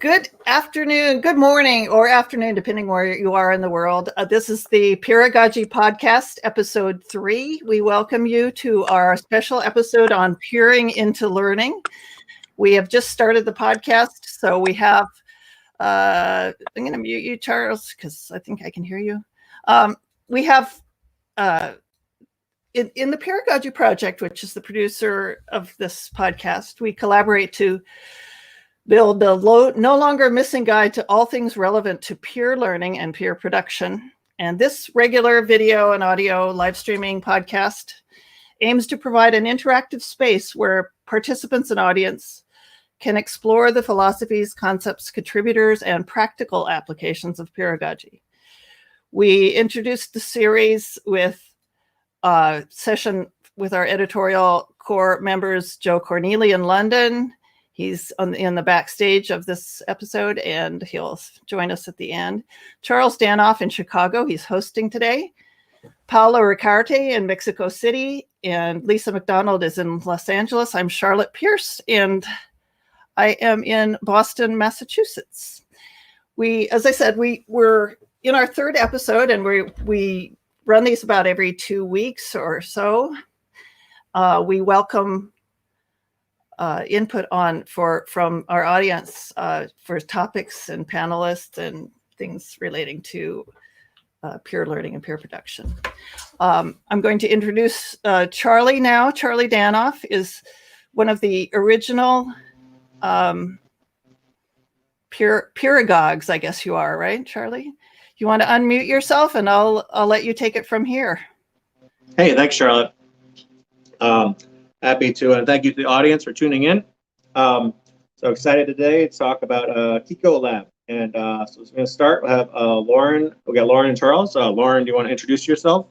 Good afternoon, good morning, or afternoon, depending where you are in the world. This is the Peeragogy podcast, episode 3. We welcome you to our special episode on peering into learning. We have just started the podcast, so we have, I'm going to mute you, Charles, because I think I can hear you. We have, in the Peeragogy project, which is the producer of this podcast, we collaborate to build the no longer missing guide to all things relevant to peer learning and peer production. And this regular video and audio live streaming podcast aims to provide an interactive space where participants and audience can explore the philosophies, concepts, contributors, and practical applications of pedagogy. We introduced the series with a session with our editorial core members, Joe Corneli in London. He's in the backstage of this episode, and he'll join us at the end. Charles Danoff in Chicago, he's hosting today. Paula Ricarte in Mexico City, and Lisa McDonald is in Los Angeles. I'm Charlotte Pierce, and I am in Boston, Massachusetts. As I said, we're in our third episode, and we run these about every 2 weeks or so. We welcome input from our audience for topics and panelists and things relating to peer learning and peer production. I'm going to introduce Charlie now. Charlie Danoff is one of the original peeragogues, I guess you are, right, Charlie? You want to unmute yourself, and I'll let you take it from here. Hey, thanks, Charlotte. Happy to, and thank you to the audience for tuning in. So excited today to talk about KooLab. And so we're going to start. We'll have Lauren. We got Lauren and Charles. Lauren, do you want to introduce yourself?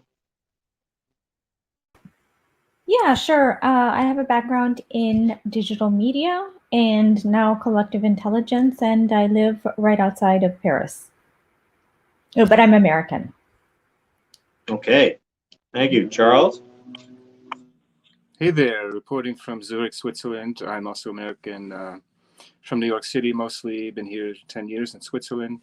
Yeah, sure. I have a background in digital media and now collective intelligence, and I live right outside of Paris. Oh, but I'm American. Okay, thank you, Charles. Hey there, reporting from Zurich, Switzerland. I'm also American, from New York City mostly, been here 10 years in Switzerland.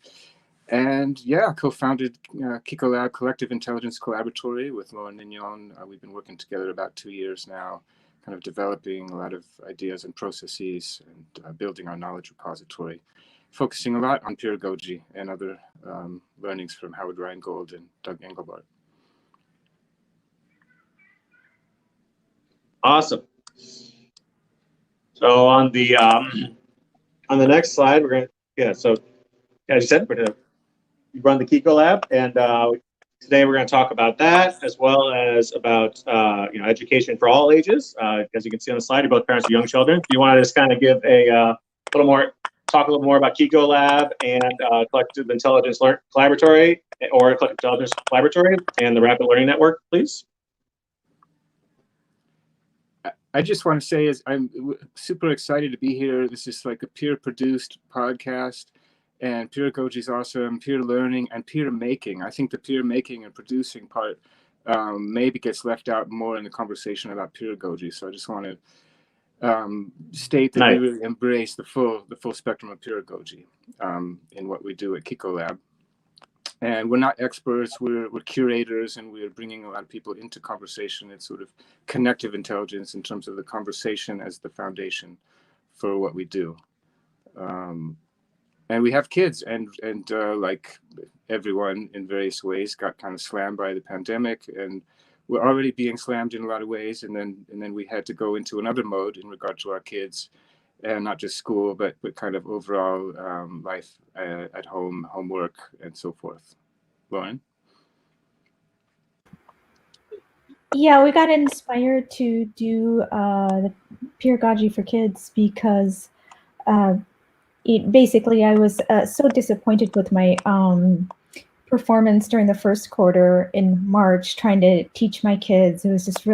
And yeah, co-founded KooLab, Collective Intelligence Collaboratory with Nignon. We've been working together about 2 years now, kind of developing a lot of ideas and processes and building our knowledge repository, focusing a lot on pedagogy and other learnings from Howard Rheingold and Doug Engelbart. Awesome. So on the next slide, we're gonna so as you said, we're gonna run the KooLab, and today we're going to talk about that as well as about education for all ages. As you can see on the slide, you're both parents of young children. Do you want to just kind of give a talk a little more about KooLab and Collective Intelligence Collaboratory, or Collective Intelligence Collaboratory and the Rapid Learning Network, please? I just want to say I'm super excited to be here. This is like a peer-produced podcast, and pedagogy is awesome, peer learning and peer making. I think the peer making and producing part maybe gets left out more in the conversation about pedagogy. So I just want to state that we really embrace the full spectrum of pedagogy in what we do at KooLab. And we're not experts, we're curators, and we're bringing a lot of people into conversation. It's sort of connective intelligence in terms of the conversation as the foundation for what we do. And we have kids, and like everyone in various ways got kind of slammed by the pandemic, and we're already being slammed in a lot of ways. And then we had to go into another mode in regard to our kids, and not just school, but kind of overall life at home, homework, and so forth. Lauren? Yeah, we got inspired to do the Peeragogy for kids because basically I was so disappointed with my performance during the first quarter in March, trying to teach my kids. It was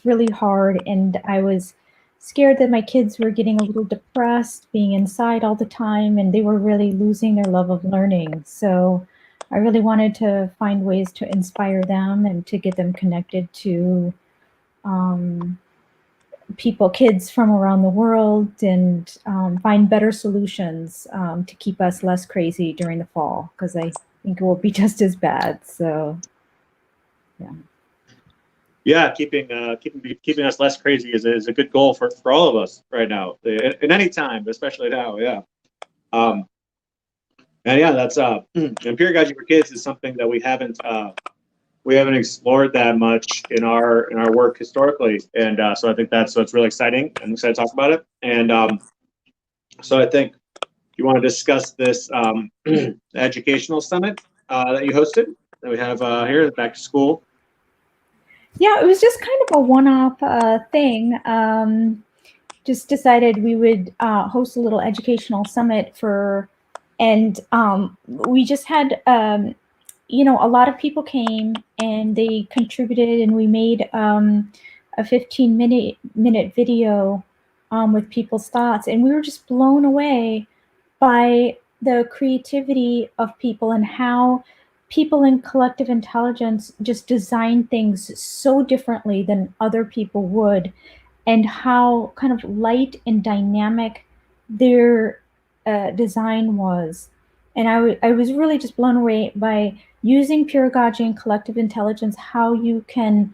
really hard, and I was scared that my kids were getting a little depressed, being inside all the time, and they were really losing their love of learning. So I really wanted to find ways to inspire them and to get them connected to kids from around the world, and find better solutions to keep us less crazy during the fall, because I think it will be just as bad. So, yeah. Yeah, keeping us less crazy is a good goal for all of us right now, in any time, but especially now. Yeah. And yeah, that's and pedagogy for kids is something that we haven't explored that much in our work historically, and so I think that's really exciting. I'm excited to talk about it. And so I think you want to discuss this educational summit that you hosted that we have here, back to school. Yeah, it was just kind of a one-off thing. Just decided we would host a little educational summit and we just had, you know, a lot of people came and they contributed, and we made a 15-minute video with people's thoughts, and we were just blown away by the creativity of people and how people in collective intelligence just design things so differently than other people would, and how kind of light and dynamic their design was. And I was really just blown away by using pedagogy and collective intelligence, how you can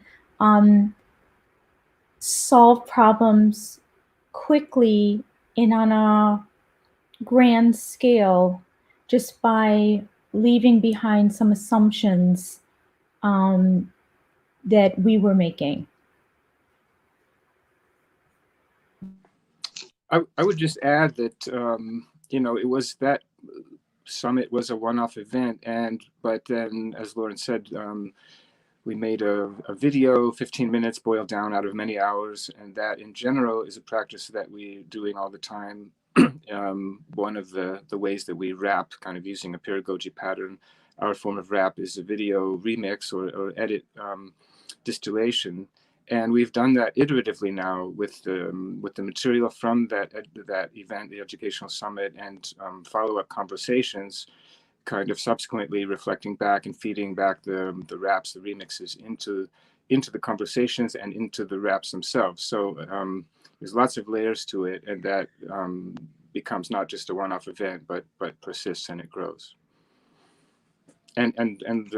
solve problems quickly and on a grand scale, just by leaving behind some assumptions that we were making. I would just add that you know, it was that summit was a one-off event, but then, as Lauren said, we made a video, 15 minutes, boiled down out of many hours, and that in general is a practice that we're doing all the time. One of the ways that we wrap, kind of using a pedagogy pattern, our form of wrap is a video remix or edit distillation. And we've done that iteratively now with the material from that event, the educational summit, and follow-up conversations, kind of subsequently reflecting back and feeding back the wraps, the remixes into the conversations and into the wraps themselves. So there's lots of layers to it, and that becomes not just a one-off event, but persists and it grows. And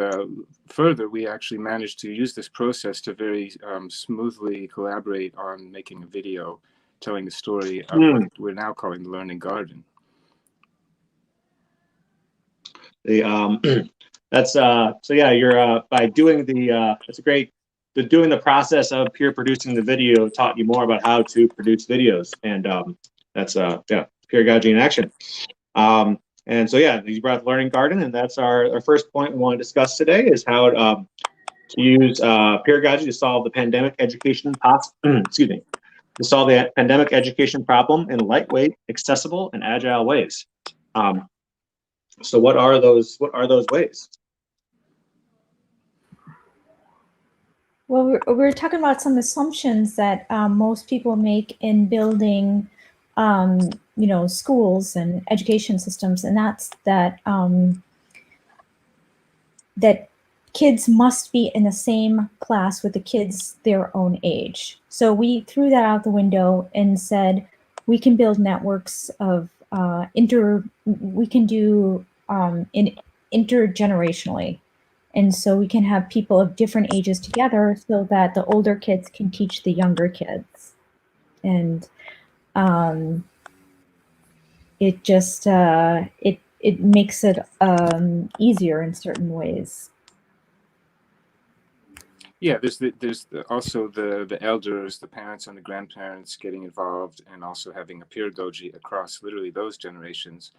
further, we actually managed to use this process to very smoothly collaborate on making a video telling the story of what we're now calling the LearninGarden. That's so yeah, you're by doing that's a great. Doing the process of peer producing the video taught you more about how to produce videos, and that's yeah, pedagogy in action. And so yeah, you brought up LearninGarden, and that's our first point we want to discuss today, is how to use pedagogy to solve the pandemic education to solve the pandemic education problem in lightweight, accessible, and agile ways. So what are those ways? Well, we're talking about some assumptions that most people make in building you know, schools and education systems, and that's that that kids must be in the same class with the kids their own age. So we threw that out the window and said we can build networks of we can do intergenerationally, and so we can have people of different ages together so that the older kids can teach the younger kids, and it just it makes it easier in certain ways. Yeah, there's also the elders, the parents and the grandparents getting involved, and also having a pedagogy across literally those generations.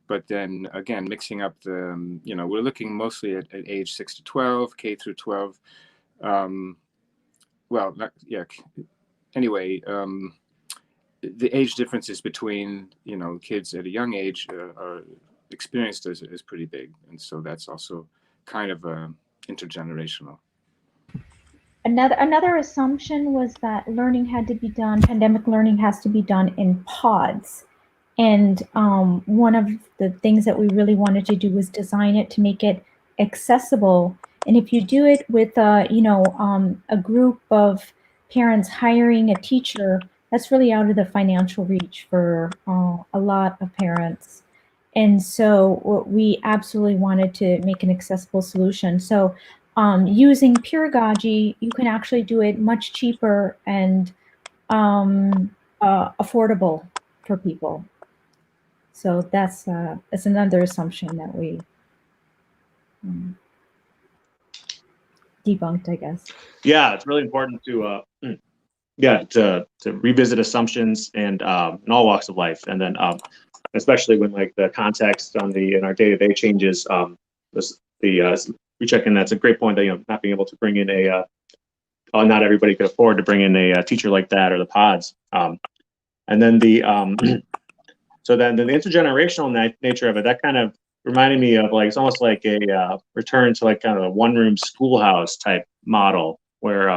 But then again, mixing up the, you know, we're looking mostly at age 6 to 12, K through 12. Well, not, yeah. Anyway, the age differences between, you know, kids at a young age are experienced as pretty big, and so that's also kind of intergenerational. Another assumption was that learning had to be done, pandemic learning has to be done in pods. And one of the things that we really wanted to do was design it to make it accessible. And if you do it with, you know, a group of parents hiring a teacher that's really out of the financial reach for a lot of parents. And so we absolutely wanted to make an accessible solution. So using Peeragogy, you can actually do it much cheaper and affordable for people. So that's another assumption that we debunked, I guess. Yeah, it's really important to revisit assumptions and in all walks of life, and then especially when like the context in our day-to-day changes. Rechecking, that's a great point, that not being able to bring in not everybody could afford to bring in a teacher like that, or the pods, and then so then the intergenerational nature of it, that kind of reminded me of like, it's almost like a return to like kind of a one-room schoolhouse type model, where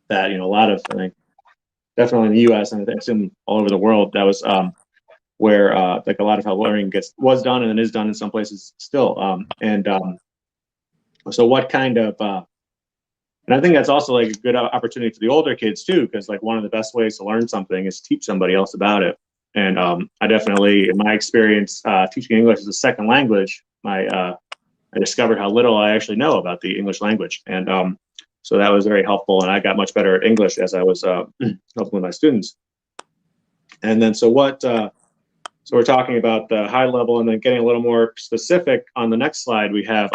that a lot of, I think, definitely in the U.S. and I assume all over the world, that was where like a lot of how learning was done and is done in some places still. So what kind of and I think that's also like a good opportunity for the older kids too, because like one of the best ways to learn something is to teach somebody else about it. And I definitely, in my experience, teaching English as a second language, I discovered how little I actually know about the English language. And so that was very helpful. And I got much better at English as I was helping with my students. And then so we're talking about the high level, and then getting a little more specific on the next slide. We have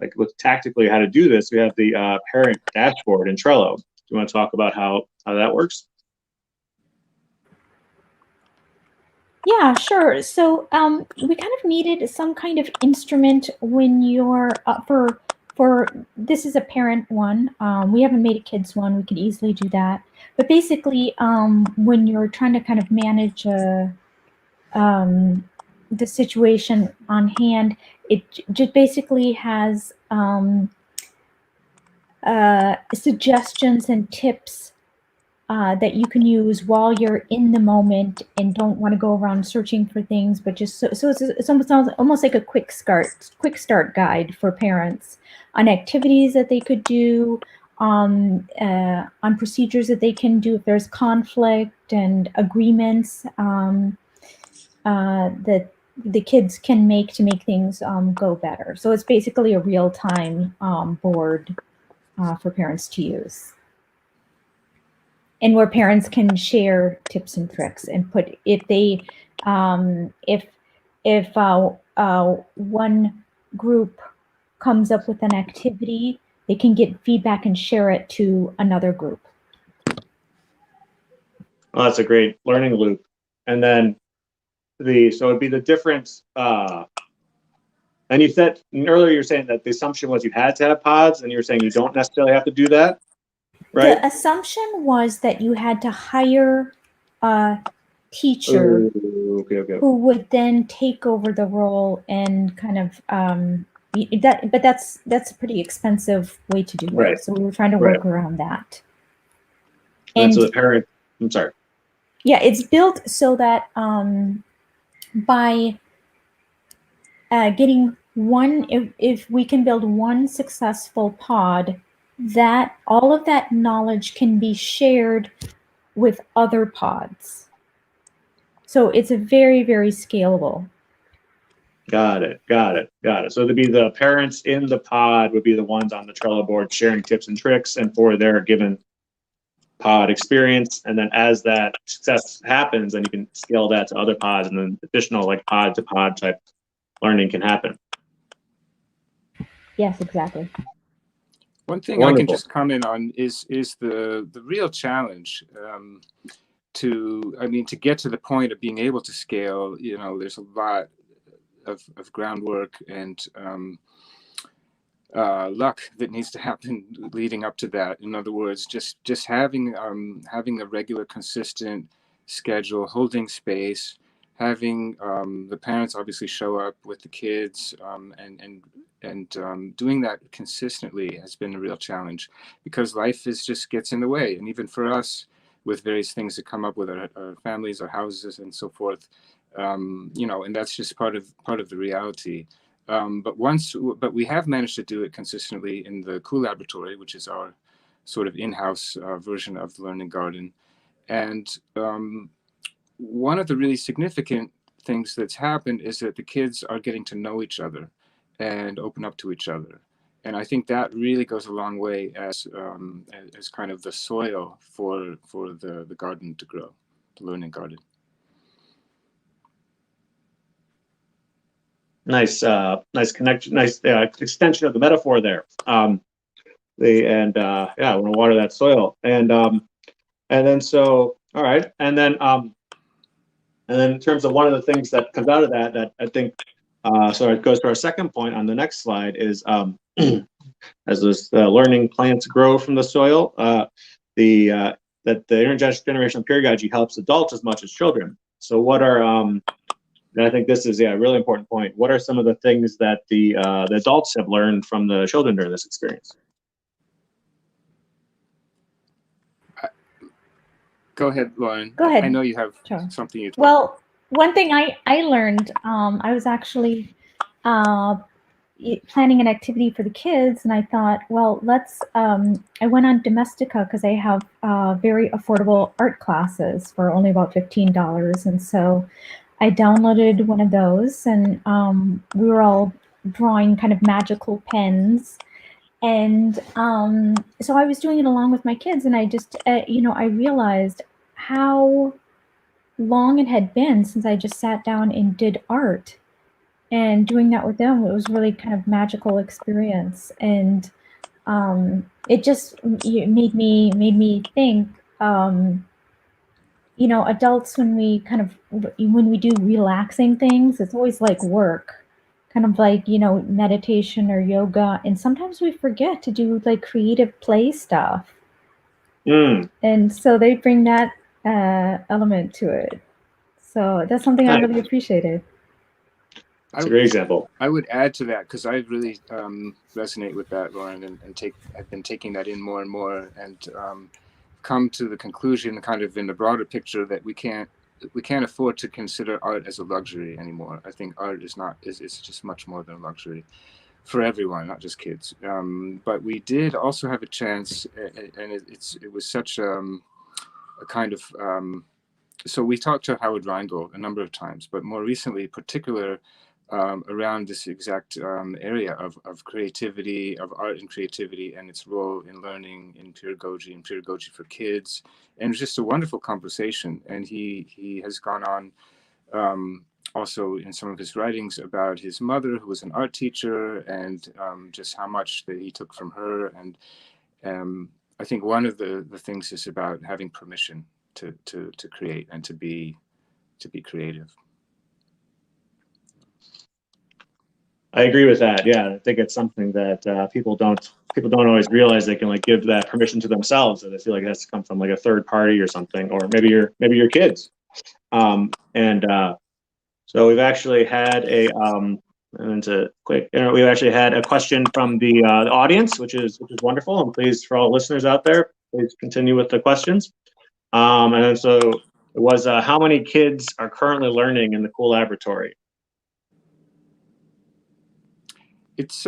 like with tactically how to do this. We have the parent dashboard in Trello. Do you want to talk about how that works? Yeah, sure. So we kind of needed some kind of instrument when you're for this is a parent one. We haven't made a kids one. We could easily do that. But basically, when you're trying to kind of manage the situation on hand, it just basically has suggestions and tips that you can use while you're in the moment and don't want to go around searching for things, but just so it's almost like a quick start guide for parents on activities that they could do, on procedures that they can do if there's conflict, and agreements that the kids can make to make things go better. So it's basically a real-time board for parents to use, and where parents can share tips and tricks and put, if they if one group comes up with an activity, they can get feedback and share it to another group. Well, that's a great learning loop. And then so it'd be the difference. And you said earlier, you're saying that the assumption was you had to have pods, and you're saying you don't necessarily have to do that, right? The assumption was that you had to hire a teacher who would then take over the role and kind of but that's a pretty expensive way to do it. Right. So we were trying to work around that. And so the parent, I'm sorry. Yeah, it's built so that by getting one, if we can build one successful pod, that all of that knowledge can be shared with other pods. So it's a very, very scalable. Got it. So to be the parents in the pod would be the ones on the Trello board sharing tips and tricks and for their given pod experience. And then as that success happens, then you can scale that to other pods, and then additional like pod to pod type learning can happen. Yes, exactly. One thing I can just comment on is the real challenge to get to the point of being able to scale. There's a lot of groundwork and luck that needs to happen leading up to that. In other words, just having a regular, consistent schedule, holding space, having the parents obviously show up with the kids, and doing that consistently has been a real challenge, because life just gets in the way. And even for us, with various things that come up with our families, our houses, and so forth, and that's just part of the reality. But we have managed to do it consistently in the Koolaboratory, which is our sort of in-house version of the LearninGarden. And one of the really significant things that's happened is that the kids are getting to know each other and open up to each other. And I think that really goes a long way as kind of the soil for the garden to grow, the LearninGarden. Nice, nice connection, nice extension of the metaphor there. Yeah, I want to water that soil, and then so all right, and then in terms of one of the things that comes out of that I think, so it goes to our second point on the next slide is as those learning plants grow from the soil, that the intergenerational pedagogy helps adults as much as children. So what are and I think this is a really important point. What are some of the things that the adults have learned from the children during this experience? Go ahead, Lauren. Go ahead. I know you have Sure. something you. Well, one thing I learned, I was actually planning an activity for the kids, and I thought, well, let's. I went on Domestika because they have very affordable art classes for only about $15, and so I downloaded one of those, and we were all drawing kind of magical pens. And so I was doing it along with my kids, and I just, I realized how long it had been since I just sat down and did art. And doing that with them, it was really kind of magical experience. And it just made me think, adults, when we do relaxing things, it's always like work, kind of like, meditation or yoga. And sometimes we forget to do like creative play stuff. And so they bring that element to it. So that's something I really appreciated. That's a great example. I would add to that, because I really resonate with that, Lauren, and I've been taking that in more and more, and come to the conclusion, kind of in the broader picture, that we can't afford to consider art as a luxury anymore. I think art is just much more than a luxury for everyone, not just kids. But we did also have a chance, and it was such a kind of so we talked to Howard Rheingold a number of times, but more recently, particular around this exact area of creativity, of art and creativity, and its role in learning in pedagogy and pedagogy for kids. And it was just a wonderful conversation. And he has gone on also in some of his writings about his mother, who was an art teacher, and just how much that he took from her. And I think one of the things is about having permission to create and to be creative. I agree with that. Yeah, I think it's something that people don't always realize they can like give that permission to themselves, and they feel like it has to come from like a third party or something, or maybe your kids. So we've actually had we've actually had a question from the audience, which is wonderful, and please, for all listeners out there, please continue with the questions. And then so it was how many kids are currently learning in the Koolaboratory? It's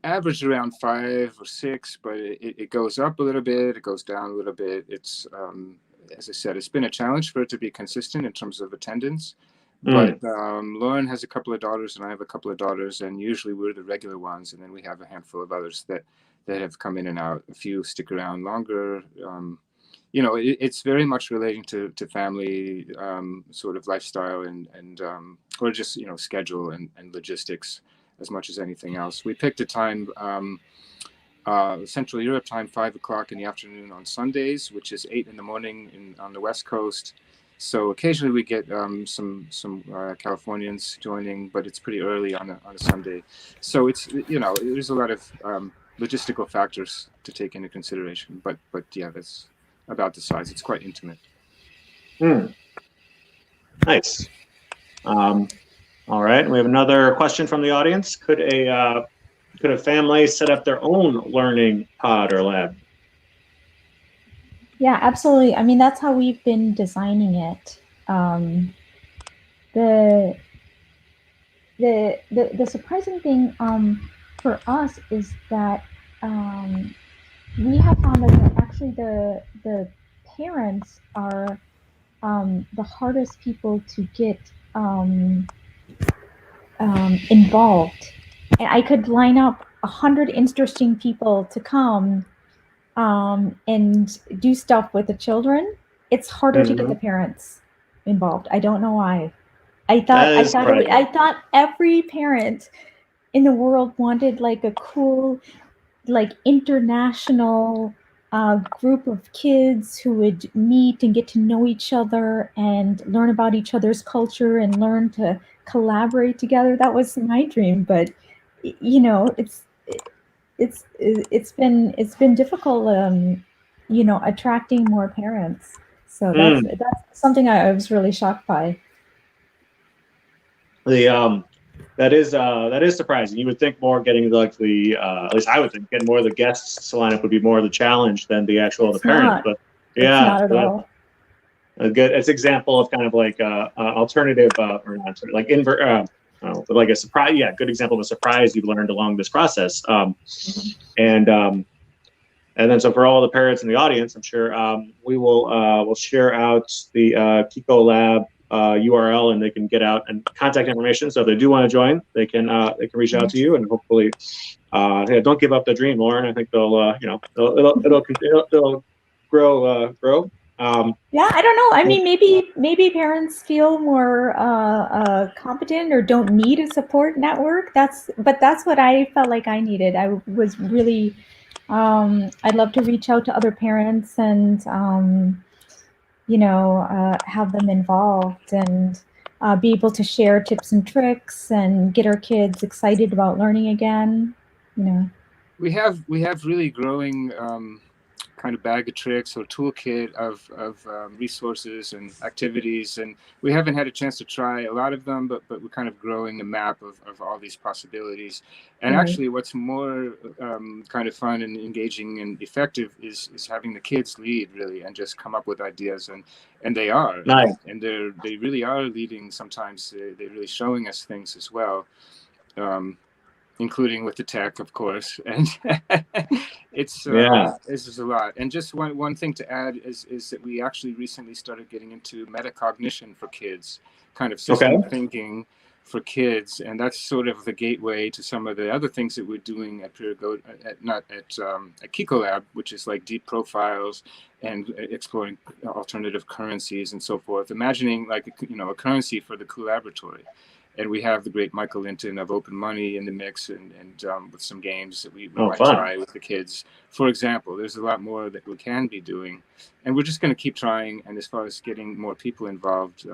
average around 5 or 6, but it goes up a little bit, it goes down a little bit. It's as I said, it's been a challenge for it to be consistent in terms of attendance. But Lauren has a couple of daughters, and I have a couple of daughters, and usually we're the regular ones, and then we have a handful of others that have come in and out. A few stick around longer. It's very much relating to family sort of lifestyle and or just schedule and logistics as much as anything else. We picked a time, Central Europe time, 5 o'clock in the afternoon on Sundays, which is 8 in the morning on the West Coast. So occasionally we get some Californians joining, but it's pretty early on a Sunday. So it's there's a lot of logistical factors to take into consideration. But yeah, that's about the size. It's quite intimate. Nice. All right, we have another question from the audience. Could a family set up their own learning pod or lab? Yeah, absolutely. I mean, that's how we've been designing it. The surprising thing for us is that we have found that actually the parents are the hardest people to get involved. And I could line up 100 interesting people to come and do stuff with the children. It's harder to get the parents involved. I don't know why. I That is surprising. I thought every parent in the world wanted like a cool, like international group of kids who would meet and get to know each other and learn about each other's culture and learn to collaborate together. That was my dream, but you know, it's been difficult, you know, attracting more parents. So that's something I was really shocked by. That is surprising. You would think more getting like the at least I would think getting more of the guests to line up would be more of the challenge than the actual the parents. Not. But It's yeah, not at all. a good. It's example of kind of like alternative or not sort of like invert. But like a surprise. Yeah, good example of a surprise you've learned along this process. And then so for all the parents in the audience, I'm sure we will we'll share out the KooLab URL, and they can get out and contact information. So if they do want to join, they can reach out to you, and hopefully, yeah, don't give up the dream, Lauren. I think they'll you know it'll grow. Yeah, I don't know. I mean, maybe parents feel more competent or don't need a support network. That's what I felt like I needed. I was really I'd love to reach out to other parents and you know, have them involved and be able to share tips and tricks and get our kids excited about learning again. You know, we have really growing kind of bag of tricks or toolkit of resources and activities, and we haven't had a chance to try a lot of them, but we're kind of growing the map of all these possibilities. And actually what's more kind of fun and engaging and effective is having the kids lead really and just come up with ideas, and they are Nice. and they really are leading. Sometimes they're really showing us things as well, including with the tech, of course. And it's this is a lot. And just one thing to add is that we actually recently started getting into metacognition for kids, kind of system thinking for kids, and that's sort of the gateway to some of the other things that we're doing at Peeragogy, at KooLab, which is like deep profiles and exploring alternative currencies and so forth. Imagining like a currency for the Koolaboratory. And we have the great Michael Linton of Open Money in the mix, and with some games that we might try with the kids. For example, there's a lot more that we can be doing, and we're just going to keep trying. And as far as getting more people involved,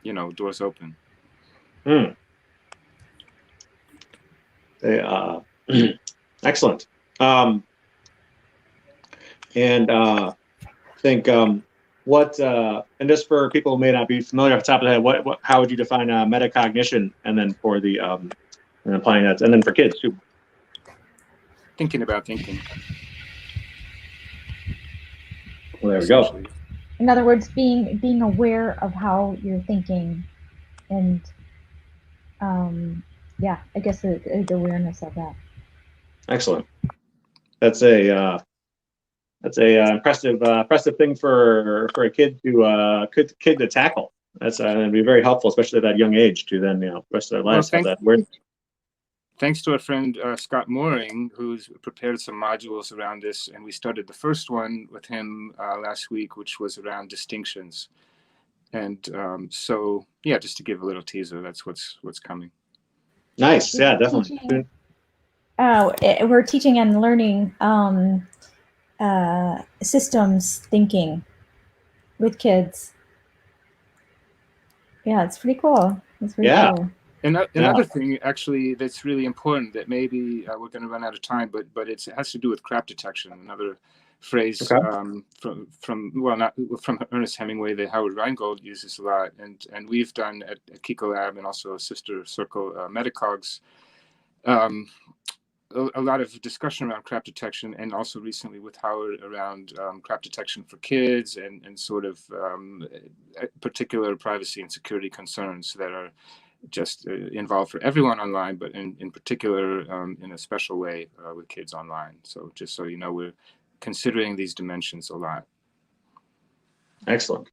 you know, doors open. Excellent. And I think what and just for people who may not be familiar off the top of the head, how would you define metacognition, and then for the and applying that, and then for kids too? Thinking about thinking. Well, there we go. In other words, being aware of how you're thinking, and yeah, I guess the awareness of that. Excellent. That's a impressive thing for a kid to tackle. That's it'd be very helpful, especially at that young age, to then the rest of their lives have that awareness. Thanks to our friend Scott Mooring, who's prepared some modules around this, and we started the first one with him last week, which was around distinctions. And so, yeah, just to give a little teaser, that's what's coming. Nice, yeah, definitely. We're teaching and learning systems thinking with kids. Yeah, it's pretty cool. It's pretty cool. Another thing, actually, that's really important that maybe we're going to run out of time, but it has to do with crap detection. Another phrase from Ernest Hemingway that Howard Rheingold uses a lot, and we've done at KooLab and also a sister circle, Metacogs, a lot of discussion around crap detection, and also recently with Howard around crap detection for kids and sort of particular privacy and security concerns that are just involved for everyone online, but in particular in a special way with kids online. So just so you know, we're considering these dimensions a lot. Excellent.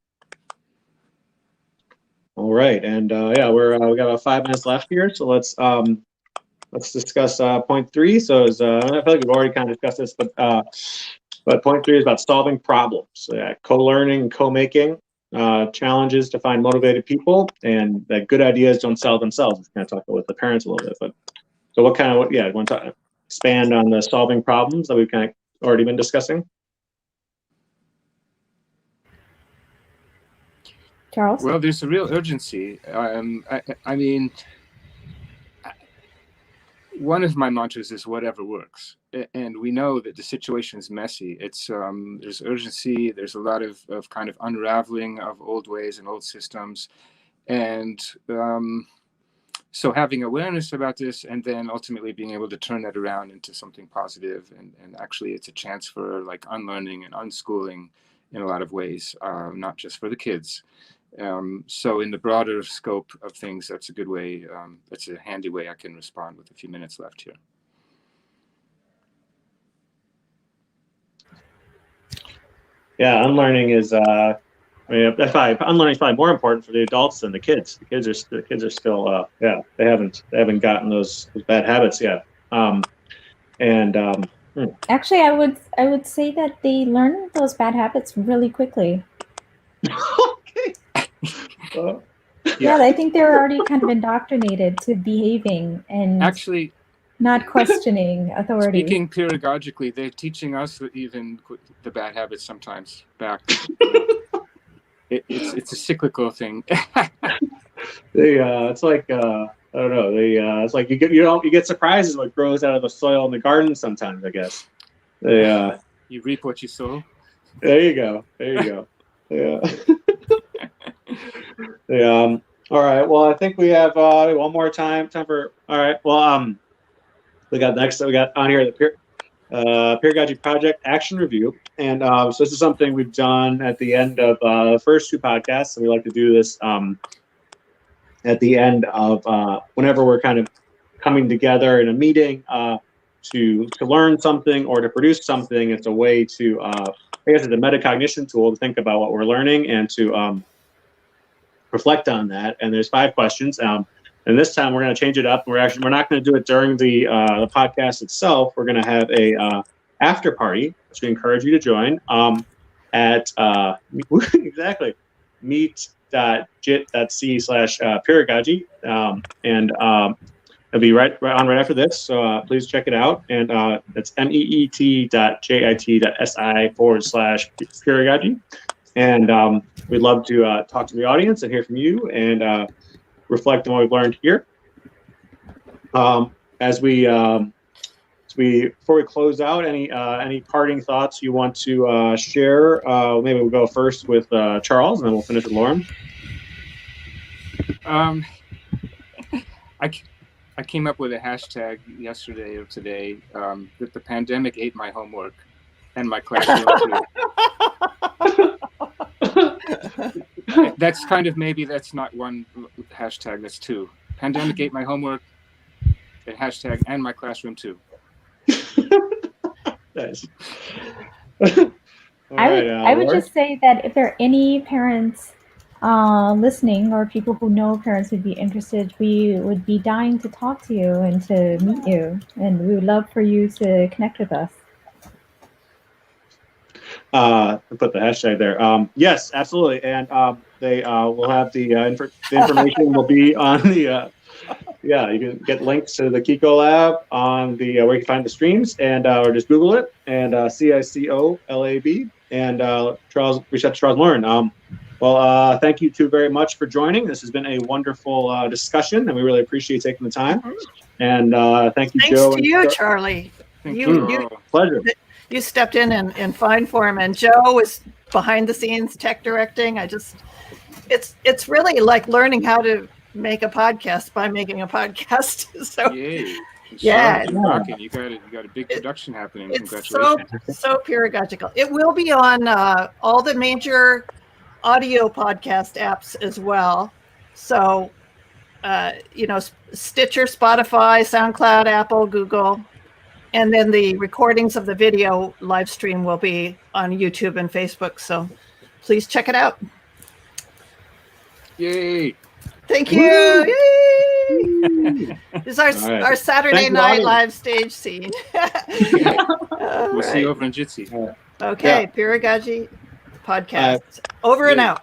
All right, and yeah, we got about 5 minutes left here, so let's discuss point 3. So as I feel like we've already kind of discussed this, but point 3 is about solving problems, co-learning and co-making, challenges to find motivated people, and that good ideas don't sell themselves. Let's kind of talk about with the parents a little bit. But so what kind of you want to expand on the solving problems that we've kind of already been discussing? Charles? Well, there's a real urgency. I mean, one of my mantras is whatever works. And we know that the situation is messy. It's there's urgency. There's a lot of kind of unraveling of old ways and old systems. And so having awareness about this and then ultimately being able to turn that around into something positive. And actually it's a chance for like unlearning and unschooling in a lot of ways, not just for the kids. So in the broader scope of things, that's a good way, that's a handy way I can respond with a few minutes left here. Yeah, unlearning is, I mean, unlearning is probably more important for the adults than the kids. The kids are still, yeah, they haven't gotten those bad habits yet. Actually, I would say that they learn those bad habits really quickly. Okay. Yeah, I think they're already kind of indoctrinated to behaving and actually not questioning authority. Speaking pedagogically, they're teaching us even the bad habits sometimes back. It's a cyclical thing. It's like I don't know. It's like you get surprises what grows out of the soil in the garden sometimes. I guess. You reap what you sow. There you go. Yeah. Yeah. All right. Well, I think we have one more time for. All right. Well, we got on here the Peeragogy project action review, and so this is something we've done at the end of the first 2 podcasts. So we like to do this at the end of whenever we're kind of coming together in a meeting to learn something or to produce something. It's a way to I guess it's a metacognition tool to think about what we're learning and to reflect on that. And there's 5 questions. And this time we're going to change it up. We're not going to do it during the podcast itself. We're going to have a after party, which we encourage you to join at exactly meet.jit.c/peeragogy, and it'll be right after this. So please check it out. And it's meet.jit.si/peeragogy. And we'd love to talk to the audience and hear from you and reflect on what we've learned here. Before we close out, any parting thoughts you want to share? Maybe we'll go first with Charles, and then we'll finish with Lauren. I came up with a hashtag yesterday or today that the pandemic ate my homework and my classroom. That's kind of, maybe that's not one hashtag, that's 2. Pandemic ate my homework, a hashtag, and my classroom too. Nice. I would just say that if there are any parents listening or people who know parents would be interested, we would be dying to talk to you and to meet you, and we would love for you to connect with us. Put the hashtag there. Yes, absolutely. And they will have the information will be on the you can get links to the KooLab on the where you can find the streams, and or just Google it and CICOLAB, and Charles, reach out to Charles Lauren. Well, thank you 2 very much for joining. This has been a wonderful discussion, and we really appreciate taking the time. And thank you, Joe. Thanks to you, Charlie. Thank you. Pleasure. You stepped in fine form, and Joe was behind the scenes tech directing. It's really like learning how to make a podcast by making a podcast. So yeah, you got a big production happening. It's Congratulations. so pedagogical. It will be on all the major audio podcast apps as well. So Stitcher, Spotify, SoundCloud, Apple, Google. And then the recordings of the video live stream will be on YouTube and Facebook. So please check it out. Yay. Thank you. Yay. This is our Saturday Thank you, night audience. live stage scene. We'll see you over in Jitsi. Okay, Yeah. Peeragogy podcast. Over and out.